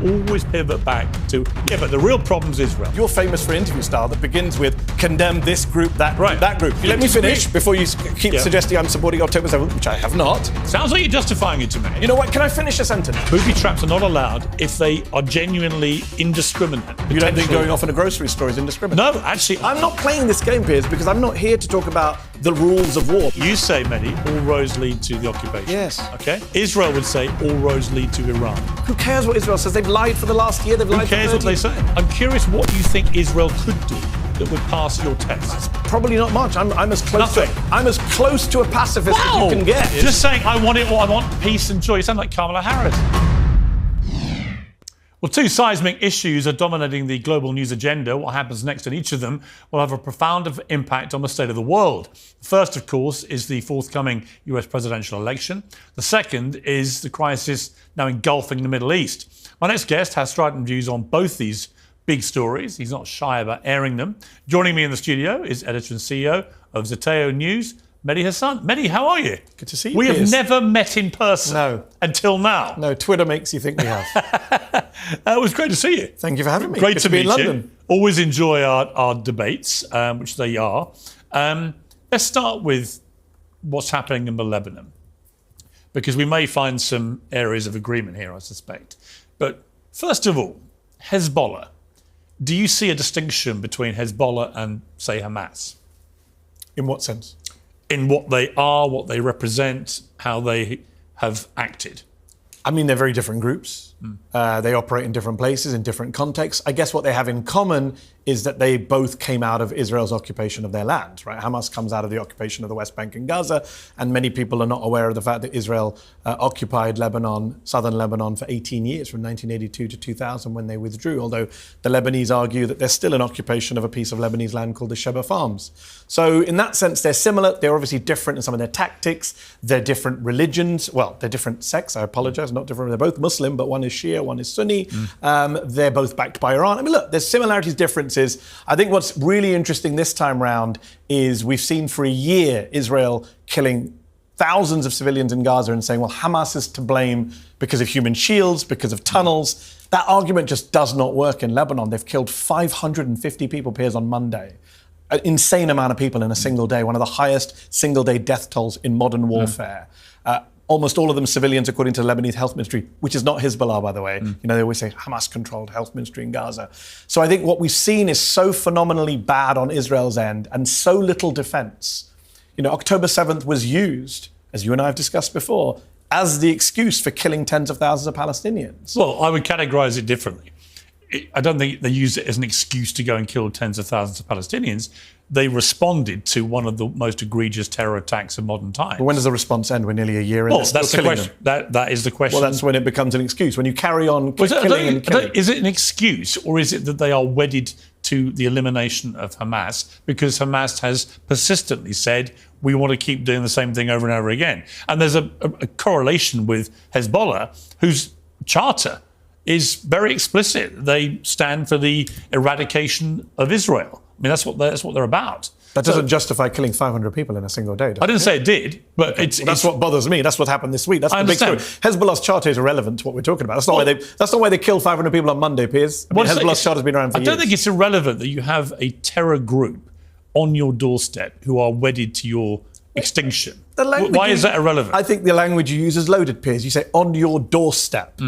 always pivot back to, but the real problem's Israel. You're famous for interview style that begins with condemn this group, that group, that group. Let me finish before you keep suggesting I'm supporting October 7th, which I have not. Sounds like you're justifying it to me. You know what? Can I finish a sentence? Booby traps are not allowed if they are genuinely indiscriminate. You don't think going off in a grocery store is indiscriminate? No, actually. I'm not playing this game, Piers, because I'm not here to talk about the rules of war. You say, Mehdi, all roads lead to the occupation. Yes. Okay? Israel would say all roads lead to Iran. Who cares what Israel says? They've lied for the last year. They've lied for 30 years. Who cares what they say? I'm curious what you think Israel could do that would pass your test. Probably not much. I'm as close to a pacifist as you can get. Just saying I want it, or I want peace and joy. You sound like Kamala Harris. Well, two seismic issues are dominating the global news agenda. What happens next in each of them will have a profound impact on the state of the world. The first, of course, is the forthcoming US presidential election. The second is the crisis now engulfing the Middle East. My next guest has strident views on both these big stories. He's not shy about airing them. Joining me in the studio is editor and CEO of Zeteo News, Mehdi Hasan. Mehdi, how are you? Good to see you, We Piers. have never met in person. No. Until now. No, Twitter makes you think we have. It was great to see you. Thank you for having me. Great to be in meet London. you. Always enjoy our debates, which they are. Let's start with what's happening in Lebanon, because we may find some areas of agreement here, I suspect. But first of all, Hezbollah. Do you see a distinction between Hezbollah and, say, Hamas? In what sense? In what they are, what they represent, how they have acted. I mean, they're very different groups. They operate in different places, in different contexts. I guess what they have in common is that they both came out of Israel's occupation of their land, right? Hamas comes out of the occupation of the West Bank and Gaza, and many people are not aware of the fact that Israel occupied Lebanon, southern Lebanon, for 18 years, from 1982 to 2000 when they withdrew, although the Lebanese argue that there's still an occupation of a piece of Lebanese land called the Sheba Farms. So in that sense, they're similar. They're obviously different in some of their tactics. They're different religions. Well, they're different sects, I apologize, not different. They're both Muslim, but one is Shia, one is Sunni. They're both backed by Iran. I mean, look, there's similarities, differences. I think what's really interesting this time round is we've seen for a year Israel killing thousands of civilians in Gaza and saying, well, Hamas is to blame because of human shields, because of tunnels. That argument just does not work in Lebanon. They've killed 550 people, Piers, on Monday. An insane amount of people in a single day, one of the highest single-day death tolls in modern warfare. Almost all of them civilians, according to the Lebanese Health Ministry, which is not Hezbollah, by the way. You know, they always say Hamas-controlled health ministry in Gaza. So I think what we've seen is so phenomenally bad on Israel's end and so little defense. You know, October 7th was used, as you and I have discussed before, as the excuse for killing tens of thousands of Palestinians. Well, I would categorize it differently. I don't think they use it as an excuse to go and kill tens of thousands of Palestinians. They responded to one of the most egregious terror attacks of modern times. But when does the response end? We're nearly a year in. Well, that's the question. That is the question. Well, that's when it becomes an excuse. When you carry on killing and killing. Is it an excuse, or is it that they are wedded to the elimination of Hamas because Hamas has persistently said, we want to keep doing the same thing over and over again? And there's a correlation with Hezbollah, whose charter is very explicit. They stand for the eradication of Israel. I mean, that's what they're about. That doesn't justify killing 500 people in a single day, does it? I didn't say it did, but that's what bothers me. That's what happened this week. That's the big story. Hezbollah's charter is irrelevant to what we're talking about. That's not why they killed 500 people on Monday, Piers. I mean, Hezbollah's charter's been around for years. I don't think it's irrelevant that you have a terror group on your doorstep who are wedded to your extinction. Why is that irrelevant? I think the language you use is loaded, Piers. You say on your doorstep.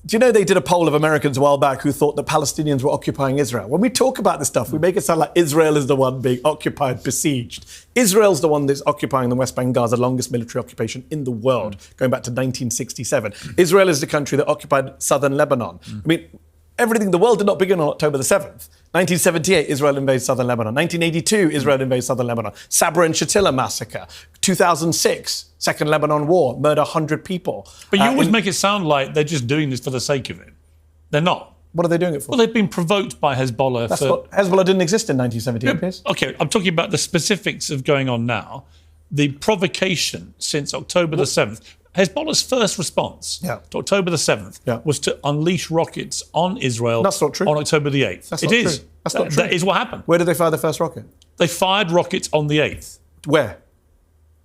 Do you know they did a poll of Americans a while back who thought that Palestinians were occupying Israel? When we talk about this stuff, we make it sound like Israel is the one being occupied, besieged. Israel's the one that's occupying the West Bank and Gaza, the longest military occupation in the world, going back to 1967. Israel is the country that occupied southern Lebanon. I mean, everything in the world did not begin on October the 7th. 1978, Israel invades southern Lebanon. 1982, Israel invades southern Lebanon. Sabra and Shatila massacre. 2006, Second Lebanon War, murder 100 people. But you always make it sound like they're just doing this for the sake of it. They're not. What are they doing it for? Well, they've been provoked by Hezbollah. Hezbollah didn't exist in 1978, Piers. Okay, I'm talking about the specifics of going on now. The provocation since October the 7th. Hezbollah's first response to October the 7th was to unleash rockets on Israel. That's not true. On October the 8th. That's not true. That's not true. That is what happened. Where did they fire the first rocket? They fired rockets on the 8th. Where?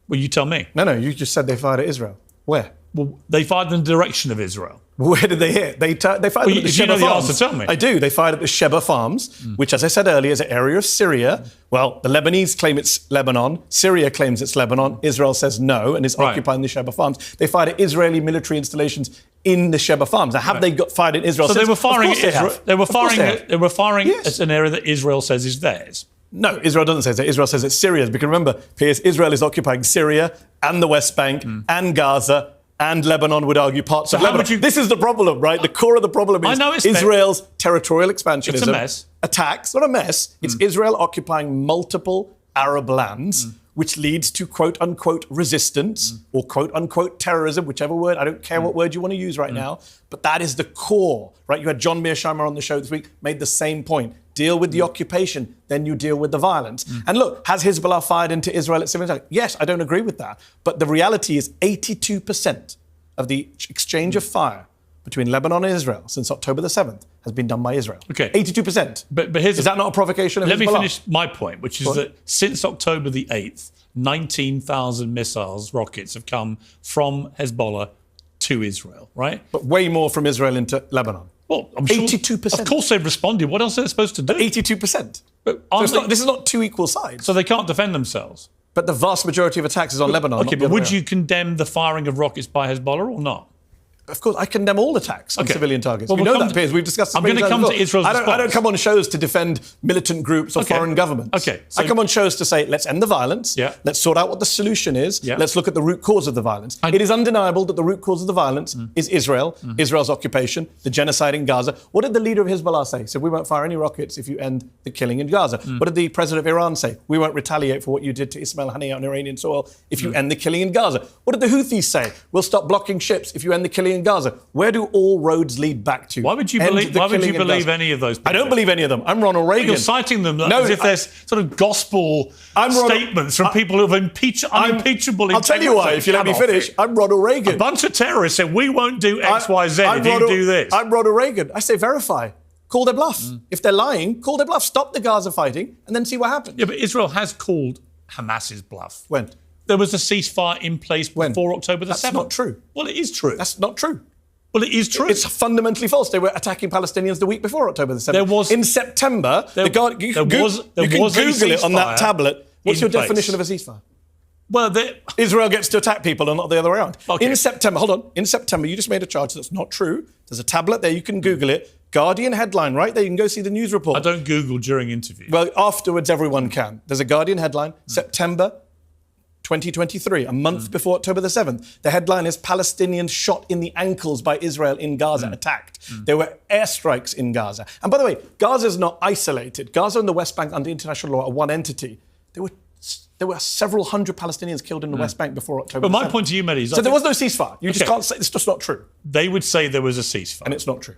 Well, you tell me. No, you just said they fired at Israel. Where? Well, they fired in the direction of Israel. Where did they hit? They fired at the if you know Sheba the Farms. answer, tell me. I do. They fired at the Sheba Farms, which, as I said earlier, is an area of Syria. Well, the Lebanese claim it's Lebanon. Syria claims it's Lebanon. Israel says no and is occupying the Sheba Farms. They fired at Israeli military installations in the Sheba Farms. Now, have they got fired in Israel? So since? they were firing at Israel. They were firing Yes. at an area that Israel says is theirs. No, Israel doesn't say that. Israel says it's Syria's. Because remember, Piers, Israel is occupying Syria and the West Bank and Gaza. And Lebanon would argue parts of Lebanon. This is the problem, right? The core of the problem is Israel's territorial expansionism. It's a mess. Attacks, not a mess. It's Israel occupying multiple Arab lands, which leads to quote-unquote resistance or quote-unquote terrorism, whichever word. I don't care what word you want to use right now. But that is the core, right? You had John Mearsheimer on the show this week, made the same point. Deal with the occupation, then you deal with the violence. And look, has Hezbollah fired into Israel at civilian targets? Yes, I don't agree with that. But the reality is 82% of the exchange of fire between Lebanon and Israel since October the 7th has been done by Israel. Okay. 82%. But is that not a provocation of Let Hezbollah? me finish my point, which is that since October the 8th, 19,000 missiles, rockets have come from Hezbollah to Israel, right? But way more from Israel into Lebanon. Well, I'm sure. 82%. Of course they've responded. What else are they supposed to do? 82%. But This is not two equal sides. So they can't defend themselves. But the vast majority of attacks is on Lebanon. Okay, but would you condemn the firing of rockets by Hezbollah or not? Of course, I condemn all attacks on civilian targets. Well, we know that, Piers. We've discussed this. I'm going to come to Israel's response. I don't come on shows to defend militant groups or foreign governments. Okay. So I come on shows to say, let's end the violence. Yeah. Let's sort out what the solution is. Yeah. Let's look at the root cause of the violence. It is undeniable that the root cause of the violence is Israel, Israel's occupation, the genocide in Gaza. What did the leader of Hezbollah say? He said, we won't fire any rockets if you end the killing in Gaza. What did the president of Iran say? We won't retaliate for what you did to Ismail Haniyeh on Iranian soil if you end the killing in Gaza. What did the Houthis say? We'll stop blocking ships if you end the killing in Gaza. Where do all roads lead back to? Why would you believe any of those people? I don't believe any of them. I'm Ronald Reagan. You're citing them as if there's sort of gospel statements from people who have unimpeachable I'll tell you why, if you let me finish. I'm Ronald Reagan. A bunch of terrorists said, we won't do X, Y, Z if you do this. I'm Ronald Reagan. I say verify. Call their bluff. If they're lying, call their bluff. Stop the Gaza fighting and then see what happens. Yeah, but Israel has called Hamas's bluff. When? There was a ceasefire in place before October the 7th. That's not true. Well, it is true. That's not true. Well, it is true. It's fundamentally false. They were attacking Palestinians the week before October the 7th. In September, you can Google it on that tablet. What's your definition of a ceasefire? Well, Israel gets to attack people and not the other way around. Okay. In September, hold on. In September, you just made a charge that's not true. There's a tablet there. You can Google it. Guardian headline, right there. You can go see the news report. I don't Google during interviews. Well, afterwards, everyone can. There's a Guardian headline, September 2023, a month before October the 7th. The headline is Palestinians shot in the ankles by Israel in Gaza, attacked. There were airstrikes in Gaza. And by the way, Gaza is not isolated. Gaza and the West Bank under international law are one entity. There were several hundred Palestinians killed in the West Bank before October. But my point to you, Mehdi, is so there was no ceasefire. You just can't say it's just not true. They would say there was a ceasefire, and it's not true.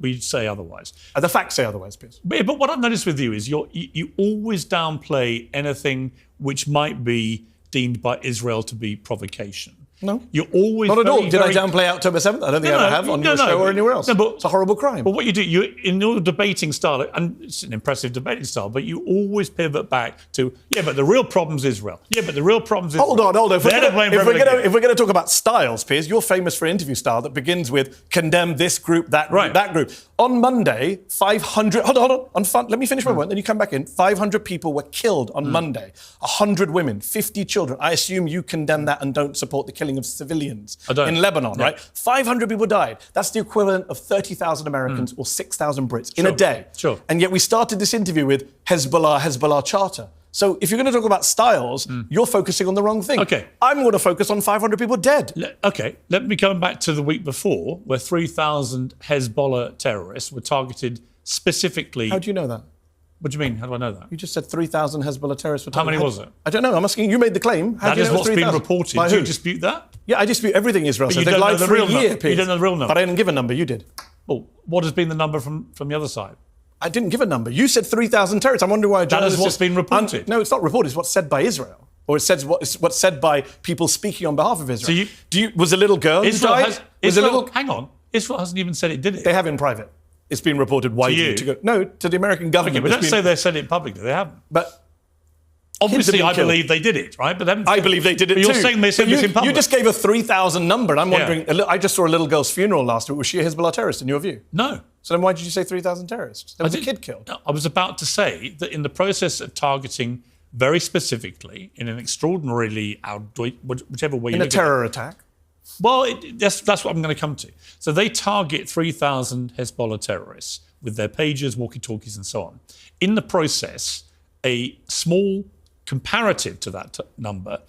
We'd say otherwise. The facts say otherwise, Piers. But what I've noticed with you is you always downplay anything which might be deemed by Israel to be provocation. No. You're always not at all. Did I downplay October 7th? I don't think I ever have on your show or anywhere else. No, but it's a horrible crime. But what you do, in your debating style, and it's an impressive debating style, but you always pivot back to, but the real problem's Israel. Yeah, but the real problem's Israel. Hold on. If we're going to talk about styles, Piers, you're famous for interview style that begins with condemn this group, that group, that group. On Monday, 500... Hold on. Let me finish my point, then you come back in. 500 people were killed on Monday. 100 women, 50 children. I assume you condemn that and don't support the killing of civilians in Lebanon, right? 500 people died. That's the equivalent of 30,000 Americans or 6,000 Brits in a day. Sure. And yet we started this interview with Hezbollah Charter. So if you're going to talk about styles, you're focusing on the wrong thing. Okay. I'm going to focus on 500 people dead. Let me come back to the week before, where 3,000 Hezbollah terrorists were targeted specifically. How do you know that? What do you mean? How do I know that? You just said 3,000 Hezbollah terrorists were targeted. How many was it? I don't know. I'm asking you. Made the claim. That is what's been reported. Do you dispute that? Yeah, I dispute everything Israel says. They've lied for a year, Piers. You don't know the real number. But I didn't give a number. You did. Well, what has been the number from the other side? I didn't give a number. You said 3,000 terrorists. I'm wondering why. That is what's been reported. No, it's not reported. It's what's said by Israel, or it's what's said by people speaking on behalf of Israel. So was a little girl who died? Hang on. Israel hasn't even said it did it. They have in private. It's been reported widely to the American government. Okay, but don't say they said it publicly. They haven't. But Obviously, being I killed. believe they did it, right? But I believe they did it but too. you're saying they said this in public. You just gave a 3,000 number, and I'm wondering. I just saw a little girl's funeral last week. Was she a Hezbollah terrorist in your view? No. So then why did you say 3,000 terrorists? There was a kid killed. I was about to say that in the process of targeting very specifically in an extraordinarily whichever way you look at it. In a terror attack. Well, that's what I'm going to come to. So they target 3,000 Hezbollah terrorists with their pagers, walkie-talkies, and so on. In the process, a small, comparative to that number,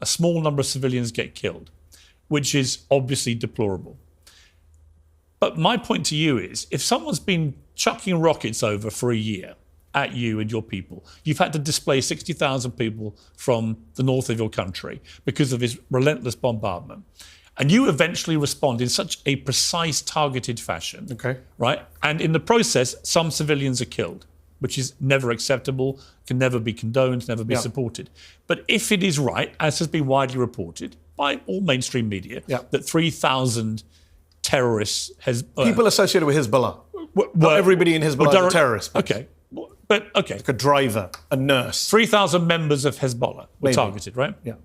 a small number of civilians get killed, which is obviously deplorable. But my point to you is, if someone's been chucking rockets over for a year at you and your people, you've had to displace 60,000 people from the north of your country because of his relentless bombardment, and you eventually respond in such a precise, targeted fashion, right? And in the process, some civilians are killed, which is never acceptable, can never be condoned, never be supported. But if it is right, as has been widely reported by all mainstream media, that 3,000 terrorists people associated with Hezbollah. Not everybody in Hezbollah is a terrorist. Okay. Like a driver, a nurse. 3,000 members of Hezbollah were targeted, right? Yeah.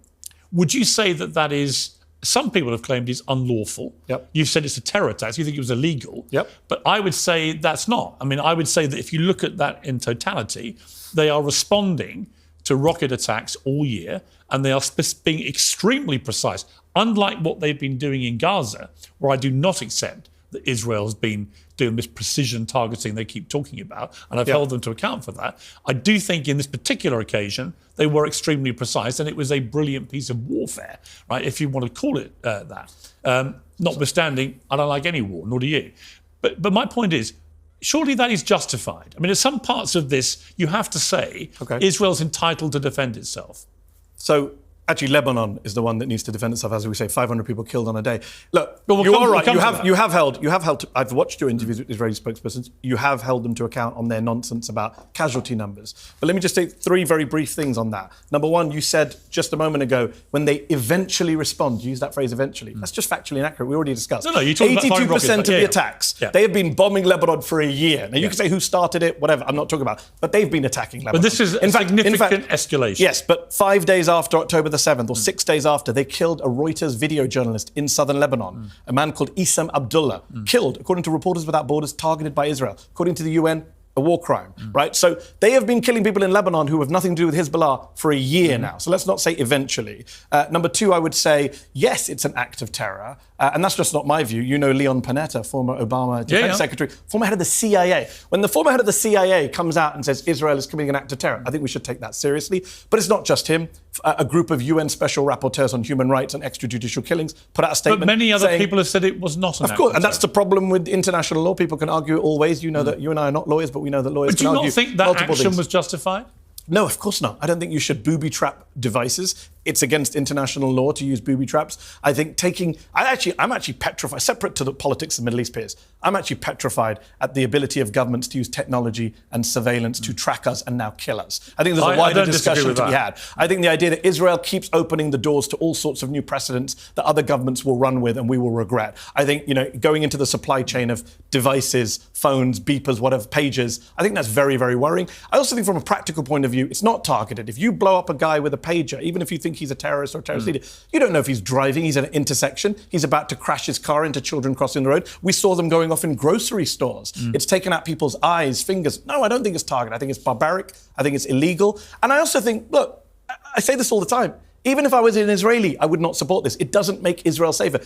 Would you say that is, some people have claimed is unlawful? Yep. You've said it's a terror attack, so you think it was illegal. Yep. But I would say that's not. I mean, I would say that if you look at that in totality, they are responding to rocket attacks all year, and they are being extremely precise, unlike what they've been doing in Gaza, where I do not accept that Israel has been doing this precision targeting they keep talking about, and I've held them to account for that. I do think in this particular occasion, they were extremely precise, and it was a brilliant piece of warfare, right, if you want to call it that. Notwithstanding, I don't like any war, nor do you. But my point is, surely that is justified. I mean, in some parts of this, you have to say Israel's entitled to defend itself. So actually, Lebanon is the one that needs to defend itself. As we say, 500 people killed on a day. Look, you are right. You have held. I've watched your interviews with Israeli spokespersons. You have held them to account on their nonsense about casualty numbers. But let me just say 3 very brief things on that. Number one, you said just a moment ago, when they eventually respond, you use that phrase eventually. That's just factually inaccurate. We already discussed. No, you talked about 82% of the attacks. They have been bombing Lebanon for a year. Now, you can say who started it, whatever. I'm not talking about. But they've been attacking Lebanon. But this is a significant escalation. Yes, but 5 days after October the 7th, or 6 days after, they killed a Reuters video journalist in southern Lebanon, a man called Issam Abdullah, killed, according to Reporters Without Borders, targeted by Israel. According to the UN, a war crime, right? So they have been killing people in Lebanon who have nothing to do with Hezbollah for a year now. So let's not say eventually. Number two, I would say, yes, it's an act of terror. And that's just not my view. You know Leon Panetta, former Obama defense secretary, former head of the CIA. When the former head of the CIA comes out and says Israel is committing an act of terror, I think we should take that seriously. But it's not just him. A group of UN special rapporteurs on human rights and extrajudicial killings put out a statement. But many other people have said it was not an act of course, and terror. that's the problem with international law. People can argue it all ways. You know that you and I are not lawyers, but we know that lawyers can argue multiple things. But do you not think that action was justified? No, of course not. I don't think you should booby trap devices. It's against international law to use booby traps. I think I'm actually petrified, separate to the politics of the Middle East, Piers. I'm actually petrified at the ability of governments to use technology and surveillance to track us and now kill us. I think there's a wider discussion to be had. I think the idea that Israel keeps opening the doors to all sorts of new precedents that other governments will run with and we will regret. I think, going into the supply chain of devices, phones, beepers, whatever, pagers, I think that's very, very worrying. I also think from a practical point of view, it's not targeted. If you blow up a guy with a pager, even if you think he's a terrorist or a terrorist leader, you don't know if he's driving, he's at an intersection, he's about to crash his car into children crossing the road. We saw them going off in grocery stores. It's taken out people's eyes, fingers. No, I don't think it's targeted. I think it's barbaric. I think it's illegal. And I also think, look, I say this all the time, even if I was an Israeli, I would not support this. It doesn't make Israel safer.